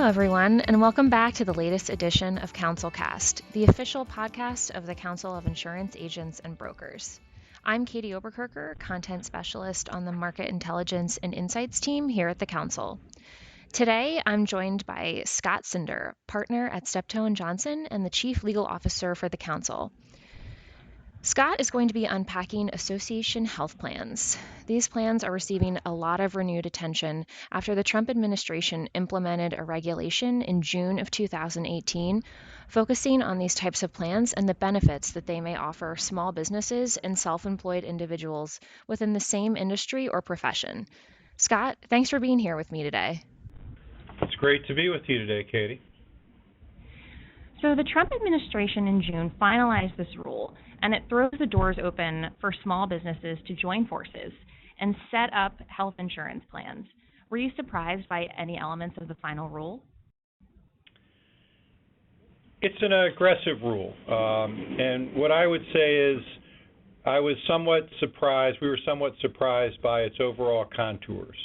everyone, and welcome back to the latest edition of CounselCast, the official podcast of the Council of Insurance Agents and Brokers. I'm Katie Oberkircher, content specialist on the Market Intelligence and Insights team here at the Council. Today, I'm joined by Scott Sinder, partner at Steptoe Johnson and the chief legal officer for the Council. Scott is going to be unpacking association health plans. These plans are receiving a lot of renewed attention after the Trump administration implemented a regulation in June of 2018 focusing on these types of plans and the benefits that they may offer small businesses and self-employed individuals within the same industry or profession. Scott, thanks for being here with me today. It's great to be with you today, Katie. So the Trump administration in June finalized this rule, and it throws the doors open for small businesses to join forces and set up health insurance plans. Were you surprised by any elements of the final rule? It's an aggressive rule, and what I would say is I was somewhat surprised, we were somewhat surprised by its overall contours.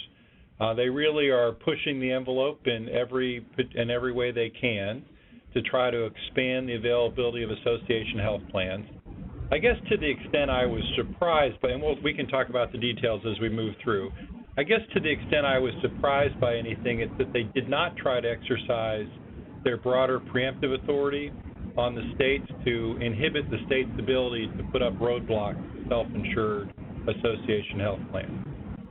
They really are pushing the envelope in every way they can to try to expand the availability of association health plans. I guess to the extent I was surprised by, and we can talk about the details as we move through, I guess to the extent I was surprised by anything, it's that they did not try to exercise their broader preemptive authority on the states to inhibit the state's ability to put up roadblocks to self-insured association health plans.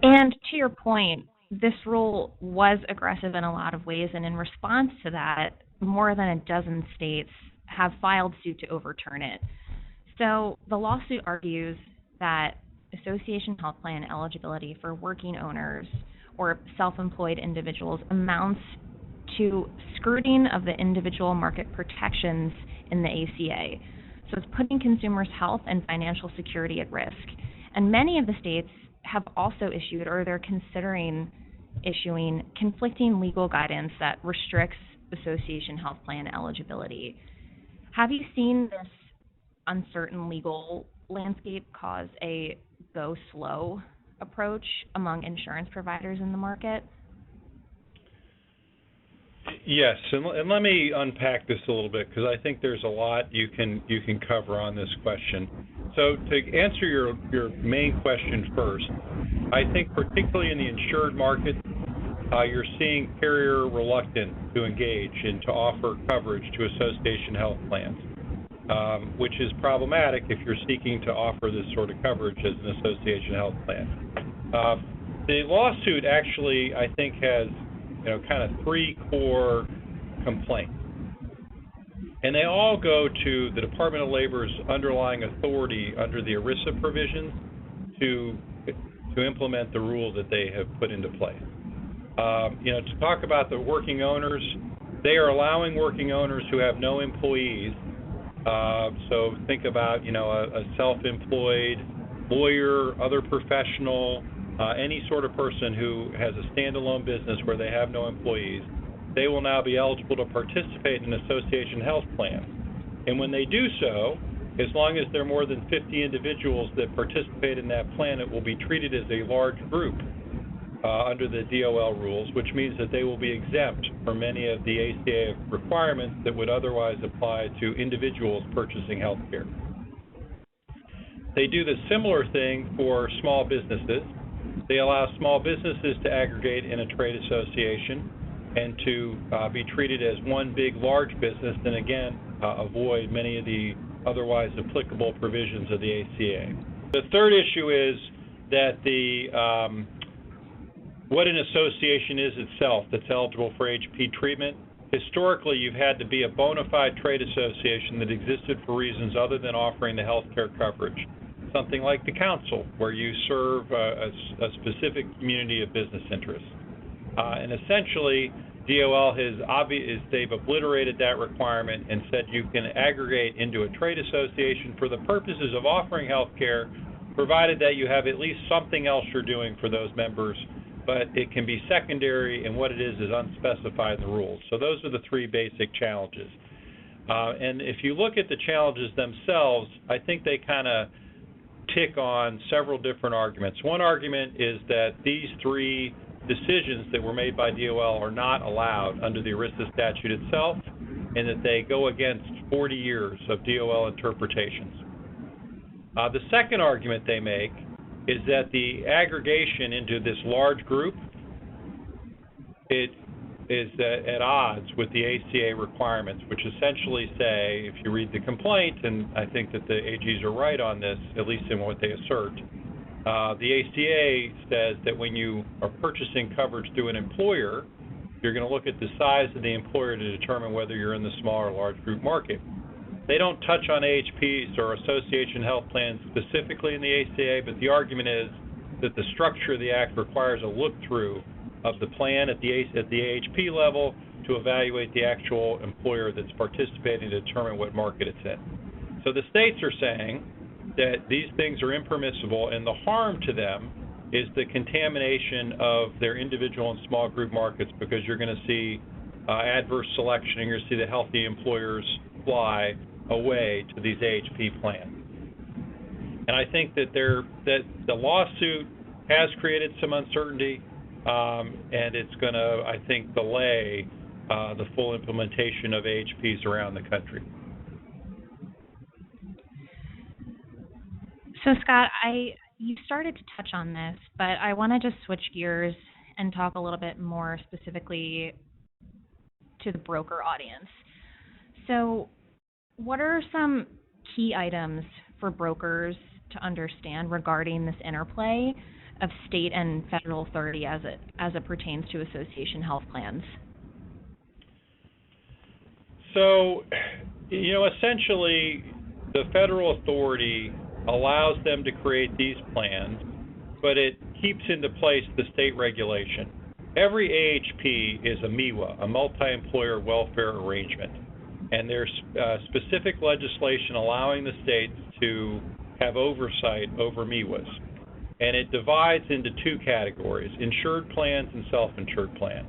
And to your point, this rule was aggressive in a lot of ways, and in response to that, more than a dozen states have filed suit to overturn it. So the lawsuit argues that association health plan eligibility for working owners or self-employed individuals amounts to skirting of the individual market protections in the ACA. So it's putting consumers' health and financial security at risk. And many of the states have also issued, or they're considering issuing, conflicting legal guidance that restricts association health plan eligibility. Have you seen this uncertain legal landscape cause a go slow approach among insurance providers in the market? Yes, and let me unpack this a little bit because I think there's a lot you can cover on this question. So to answer your main question first, I think particularly in the insured market, you're seeing carrier reluctant to engage and to offer coverage to association health plans, which is problematic if you're seeking to offer this sort of coverage as an association health plan. The lawsuit actually, I think, has kind of three core complaints, and they all go to the Department of Labor's underlying authority under the ERISA provisions to implement the rule that they have put into place. To talk about the working owners, they are allowing working owners who have no employees. So think about, a self-employed lawyer, other professional, any sort of person who has a standalone business where they have no employees. They will now be eligible to participate in an association health plan. And when they do so, as long as there are more than 50 individuals that participate in that plan, it will be treated as a large group under the DOL rules, which means that they will be exempt from many of the ACA requirements that would otherwise apply to individuals purchasing health care. They do the similar thing for small businesses. They allow small businesses to aggregate in a trade association and to be treated as one big large business, and again, avoid many of the otherwise applicable provisions of the ACA. The third issue is that what an association is itself that's eligible for HP treatment. Historically, you've had to be a bona fide trade association that existed for reasons other than offering the health care coverage. Something like the Counsel, where you serve a specific community of business interests. And essentially, DOL they've obliterated that requirement and said you can aggregate into a trade association for the purposes of offering health care, provided that you have at least something else you're doing for those members, but it can be secondary, and what it is unspecified in the rules. So those are the three basic challenges. And if you look at the challenges themselves, I think they kind of tick on several different arguments. One argument is that these three decisions that were made by DOL are not allowed under the ERISA statute itself, and that they go against 40 years of DOL interpretations. The second argument they make is that the aggregation into this large group, it is at odds with the ACA requirements, which essentially say, if you read the complaint, and I think that the AGs are right on this, at least in what they assert, the ACA says that when you are purchasing coverage through an employer, you're going to look at the size of the employer to determine whether you're in the small or large group market. They don't touch on AHPs or association health plans specifically in the ACA, but the argument is that the structure of the Act requires a look-through of the plan at the AHP level to evaluate the actual employer that's participating to determine what market it's in. So the states are saying that these things are impermissible, and the harm to them is the contamination of their individual and small group markets, because you're going to see adverse selection, and you're going to see the healthy employers fly away to these AHP plans. And I think that the lawsuit has created some uncertainty, and it's going to, I think, delay the full implementation of AHPs around the country. So, Scott, you started to touch on this, but I want to just switch gears and talk a little bit more specifically to the broker audience. So, what are some key items for brokers to understand regarding this interplay of state and federal authority as it pertains to association health plans? So, essentially, the federal authority allows them to create these plans, but it keeps into place the state regulation. Every AHP is a MIWA, a multi-employer welfare arrangement, and there's specific legislation allowing the states to have oversight over MIWAs. And it divides into two categories, insured plans and self-insured plans.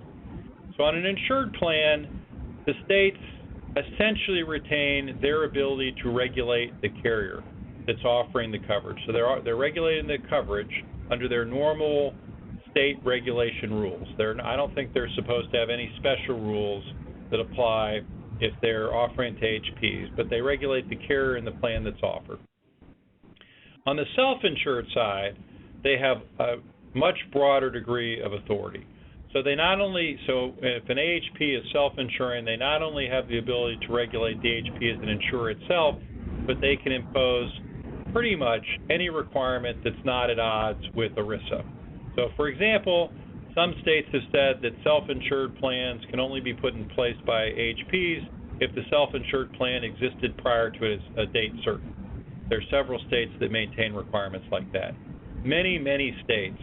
So on an insured plan, the states essentially retain their ability to regulate the carrier that's offering the coverage. So they're regulating the coverage under their normal state regulation rules. I don't think they're supposed to have any special rules that apply if they're offering to HPs, but they regulate the carrier and the plan that's offered. On the self-insured side, they have a much broader degree of authority. So if an AHP is self-insuring, they not only have the ability to regulate the AHP as an insurer itself, but they can impose pretty much any requirement that's not at odds with ERISA. So, for example, some states have said that self-insured plans can only be put in place by AHPs if the self-insured plan existed prior to a date certain. There are several states that maintain requirements like that. In many states,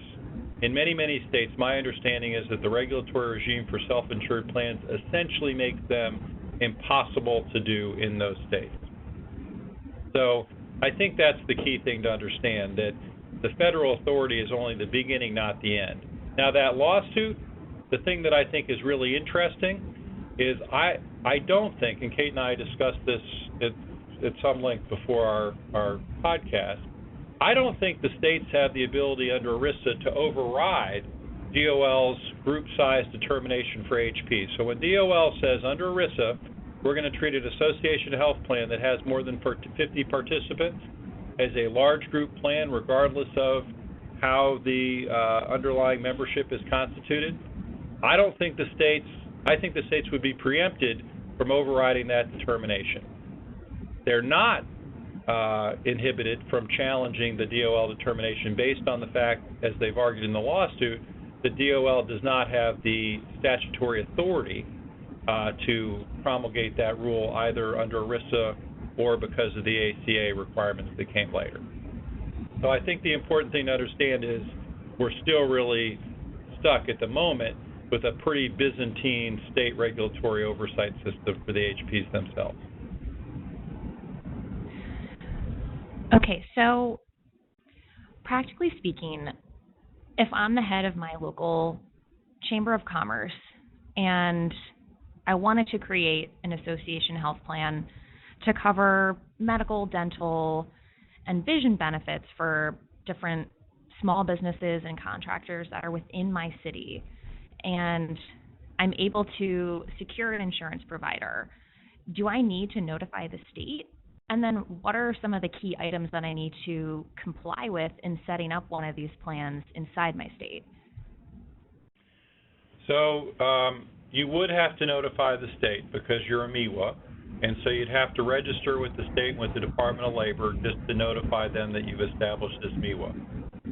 my understanding is that the regulatory regime for self-insured plans essentially makes them impossible to do in those states. So I think that's the key thing to understand, that the federal authority is only the beginning, not the end. Now, that lawsuit, the thing that I think is really interesting is I don't think, and Kate and I discussed this at some length before our podcast, I don't think the states have the ability under ERISA to override DOL's group size determination for HP. So when DOL says under ERISA, we're going to treat an association health plan that has more than 50 participants as a large group plan, regardless of how the underlying membership is constituted, I think the states would be preempted from overriding that determination. They're not inhibited from challenging the DOL determination based on the fact, as they've argued in the lawsuit, that DOL does not have the statutory authority to promulgate that rule either under ERISA or because of the ACA requirements that came later. So I think the important thing to understand is we're still really stuck at the moment with a pretty Byzantine state regulatory oversight system for the HPs themselves. Okay, so practically speaking, if I'm the head of my local Chamber of Commerce and I wanted to create an association health plan to cover medical, dental, and vision benefits for different small businesses and contractors that are within my city, and I'm able to secure an insurance provider, do I need to notify the state? And then what are some of the key items that I need to comply with in setting up one of these plans inside my state? So you would have to notify the state because you're a MIWA, and so you'd have to register with the state and with the Department of Labor just to notify them that you've established this MIWA.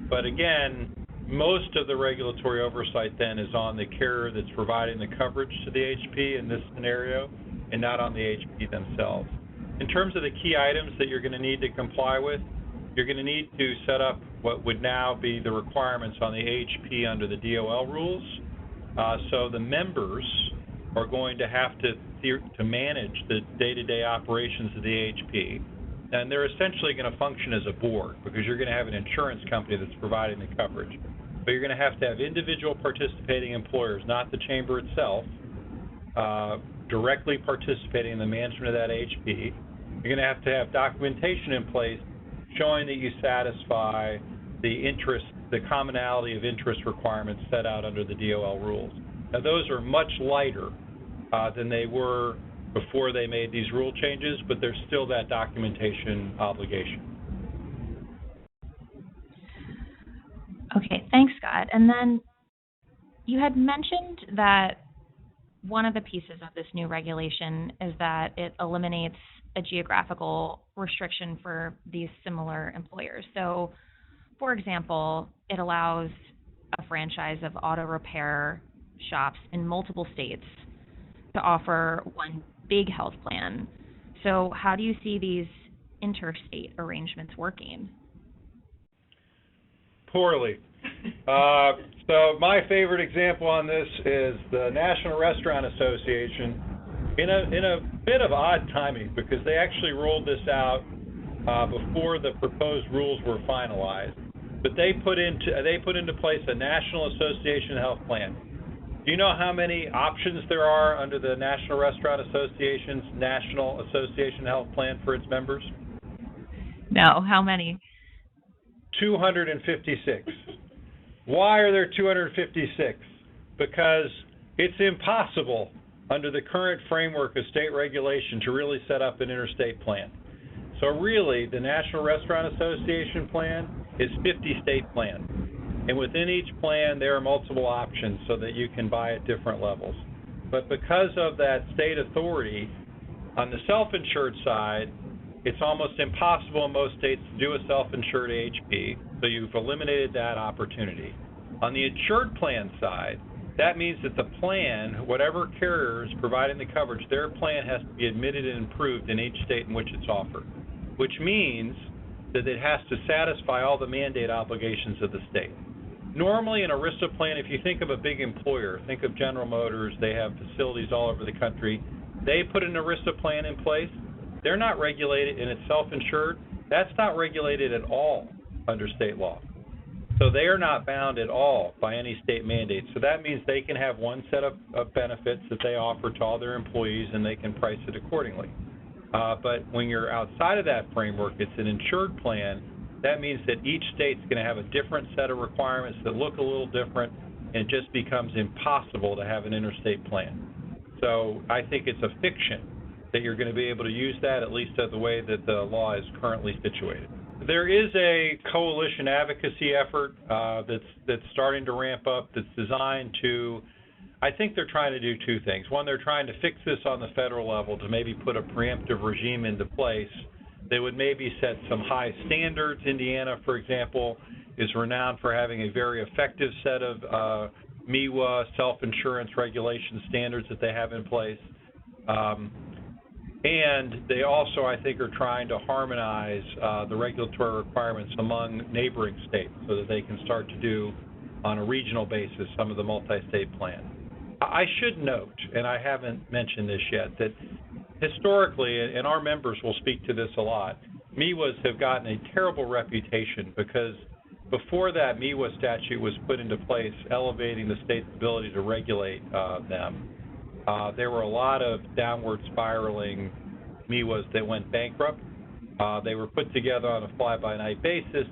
But again, most of the regulatory oversight then is on the carrier that's providing the coverage to the HP in this scenario, and not on the HP themselves. In terms of the key items that you're going to need to comply with, you're going to need to set up what would now be the requirements on the HP under the DOL rules. So the members are going to have to manage the day-to-day operations of the HP, and they're essentially going to function as a board because you're going to have an insurance company that's providing the coverage. But you're going to have individual participating employers, not the chamber itself, directly participating in the management of that HP. You're going to have documentation in place showing that you satisfy the commonality of interest requirements set out under the DOL rules. Now, those are much lighter than they were before they made these rule changes, but there's still that documentation obligation. Okay, thanks, Scott. And then you had mentioned that one of the pieces of this new regulation is that it eliminates a geographical restriction for these similar employers. So, for example, it allows a franchise of auto repair shops in multiple states to offer one big health plan. So how do you see these interstate arrangements working? Poorly. So my favorite example on this is the National Restaurant Association in a bit of odd timing because they actually rolled this out before the proposed rules were finalized. But they put into place a National Association Health Plan. Do you know how many options there are under the National Restaurant Association's National Association Health Plan for its members? No, how many? 256. Why are there 256? Because it's impossible under the current framework of state regulation to really set up an interstate plan. So really, the National Restaurant Association plan is 50 state plans. And within each plan, there are multiple options so that you can buy at different levels. But because of that state authority, on the self-insured side, it's almost impossible in most states to do a self-insured HP, so you've eliminated that opportunity. On the insured plan side, that means that the plan, whatever carrier is providing the coverage, their plan has to be admitted and approved in each state in which it's offered, which means that it has to satisfy all the mandate obligations of the state. Normally, an ERISA plan, if you think of a big employer, think of General Motors, they have facilities all over the country, they put an ERISA plan in place, they're not regulated and it's self-insured, that's not regulated at all under state law. So they are not bound at all by any state mandate. So that means they can have one set of benefits that they offer to all their employees and they can price it accordingly. But when you're outside of that framework, it's an insured plan. That means that each state's going to have a different set of requirements that look a little different, and it just becomes impossible to have an interstate plan. So I think it's a fiction that you're going to be able to use that, at least the way that the law is currently situated. There is a coalition advocacy effort that's starting to ramp up that's designed to, I think they're trying to do two things. One, they're trying to fix this on the federal level to maybe put a preemptive regime into place. They would maybe set some high standards. Indiana, for example, is renowned for having a very effective set of MIWA self-insurance regulation standards that they have in place. And they also, I think, are trying to harmonize the regulatory requirements among neighboring states so that they can start to do, on a regional basis, some of the multi-state plans. I should note, and I haven't mentioned this yet, that historically, and our members will speak to this a lot, MIWAs have gotten a terrible reputation because before that MIWA statute was put into place, elevating the state's ability to regulate them, there were a lot of downward spiraling MIWAs that went bankrupt. They were put together on a fly-by-night basis.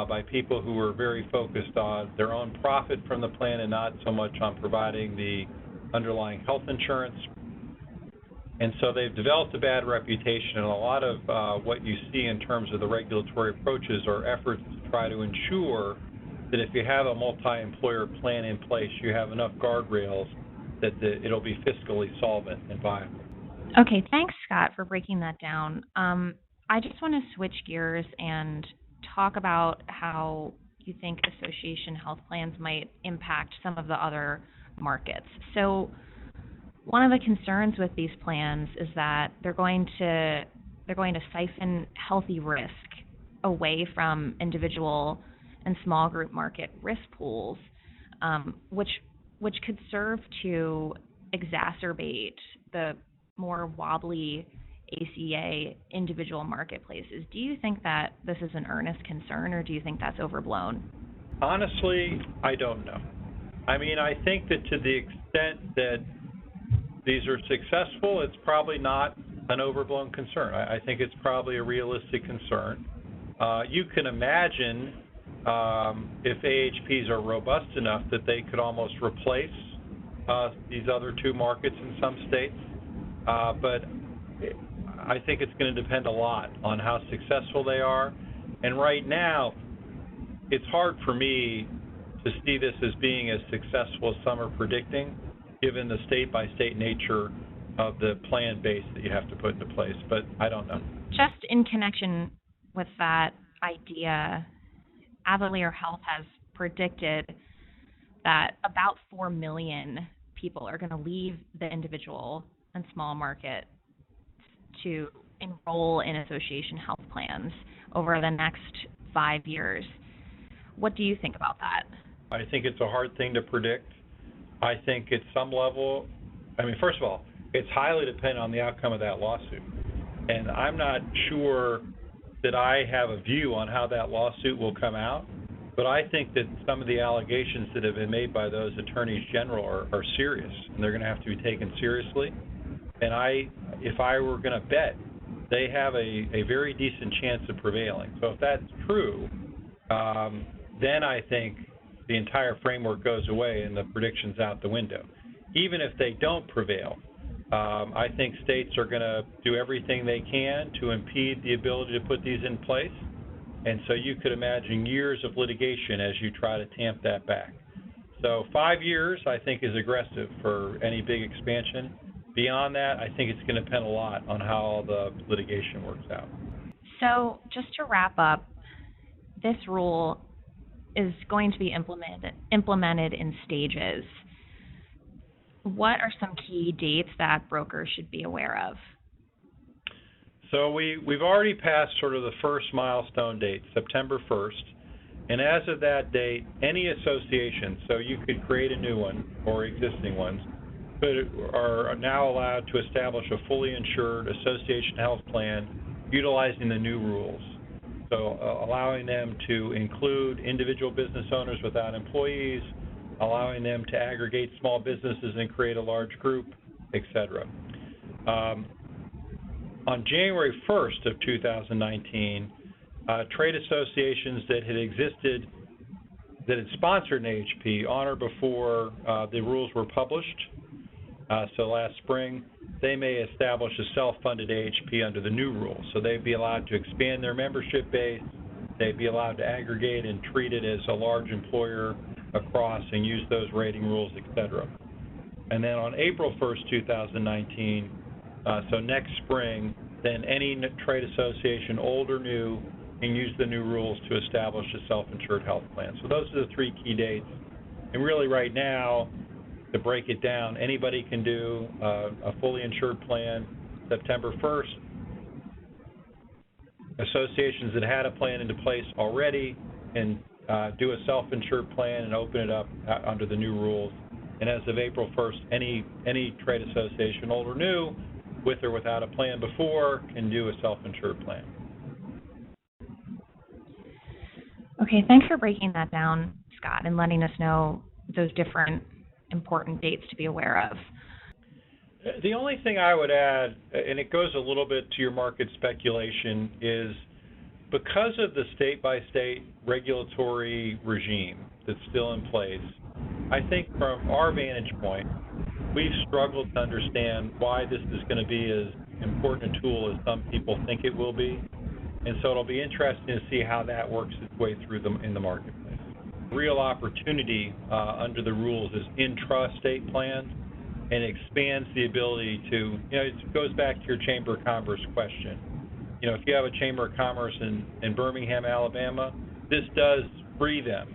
by people who were very focused on their own profit from the plan and not so much on providing the underlying health insurance. And so they've developed a bad reputation, and a lot of what you see in terms of the regulatory approaches are efforts to try to ensure that if you have a multi-employer plan in place, you have enough guardrails that it'll be fiscally solvent and viable. Okay, thanks, Scott, for breaking that down. I just want to switch gears and talk about how you think association health plans might impact some of the other markets. So one of the concerns with these plans is that they're going to siphon healthy risk away from individual and small group market risk pools, which could serve to exacerbate the more wobbly ACA individual marketplaces. Do you think that this is an earnest concern, or do you think that's overblown? Honestly, I don't know. I mean, I think that to the extent that these are successful, it's probably not an overblown concern. I think it's probably a realistic concern. You can imagine if AHPs are robust enough that they could almost replace these other two markets in some states. But I think it's going to depend a lot on how successful they are. And right now, it's hard for me to see this as being as successful as some are predicting, given the state-by-state nature of the plan base that you have to put into place. But I don't know. Just in connection with that idea, Avalier Health has predicted that about 4 million people are going to leave the individual and small market to enroll in association health plans over the next 5 years. What do you think about that? I think it's a hard thing to predict. I think at some level, I mean, first of all, it's highly dependent on the outcome of that lawsuit. And I'm not sure that I have a view on how that lawsuit will come out, but I think that some of the allegations that have been made by those attorneys general are serious, and they're going to have to be taken seriously. And if I were going to bet, they have a very decent chance of prevailing. So if that's true, then I think the entire framework goes away and the prediction's out the window. Even if they don't prevail, I think states are going to do everything they can to impede the ability to put these in place. And so you could imagine years of litigation as you try to tamp that back. So 5 years, I think, is aggressive for any big expansion. Beyond that, I think it's going to depend a lot on how all the litigation works out. So just to wrap up, this rule is going to be implemented in stages. What are some key dates that brokers should be aware of? So we've already passed sort of the first milestone date, September 1st. And as of that date, any association, so you could create a new one or existing ones, are now allowed to establish a fully insured association health plan utilizing the new rules. So allowing them to include individual business owners without employees, allowing them to aggregate small businesses and create a large group, et cetera. On January 1st of 2019, trade associations that had existed, that had sponsored an AHP on or before the rules were published, so last spring, they may establish a self-funded AHP under the new rules. So they'd be allowed to expand their membership base, they'd be allowed to aggregate and treat it as a large employer across and use those rating rules, et cetera. And then on April 1st, 2019, so next spring, then any trade association, old or new, can use the new rules to establish a self-insured health plan. So those are the three key dates. And really right now, to break it down, anybody can do a fully insured plan September 1st. Associations that had a plan into place already can do a self-insured plan and open it up under the new rules. And as of April 1st, any trade association, old or new, with or without a plan before, can do a self-insured plan. Okay, thanks for breaking that down, Scott, and letting us know those different important dates to be aware of. The only thing I would add, and it goes a little bit to your market speculation, is because of the state-by-state regulatory regime that's still in place, I think from our vantage point, we've struggled to understand why this is going to be as important a tool as some people think it will be. And so it'll be interesting to see how that works its way through in the marketplace. Real opportunity under the rules is intra-state plans, and expands the ability to, it goes back to your Chamber of Commerce question. If you have a Chamber of Commerce in Birmingham, Alabama, this does free them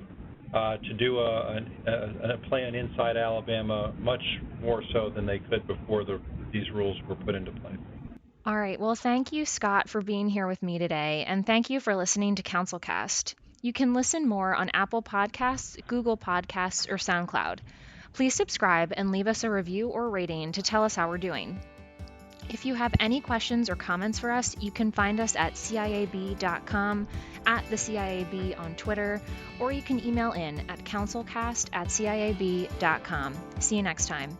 to do a plan inside Alabama much more so than they could before these rules were put into place. All right. Well, thank you, Scott, for being here with me today, and thank you for listening to CounselCast. You can listen more on Apple Podcasts, Google Podcasts, or SoundCloud. Please subscribe and leave us a review or rating to tell us how we're doing. If you have any questions or comments for us, you can find us at ciab.com, at the CIAB on Twitter, or you can email in at counselcast@ciab.com. See you next time.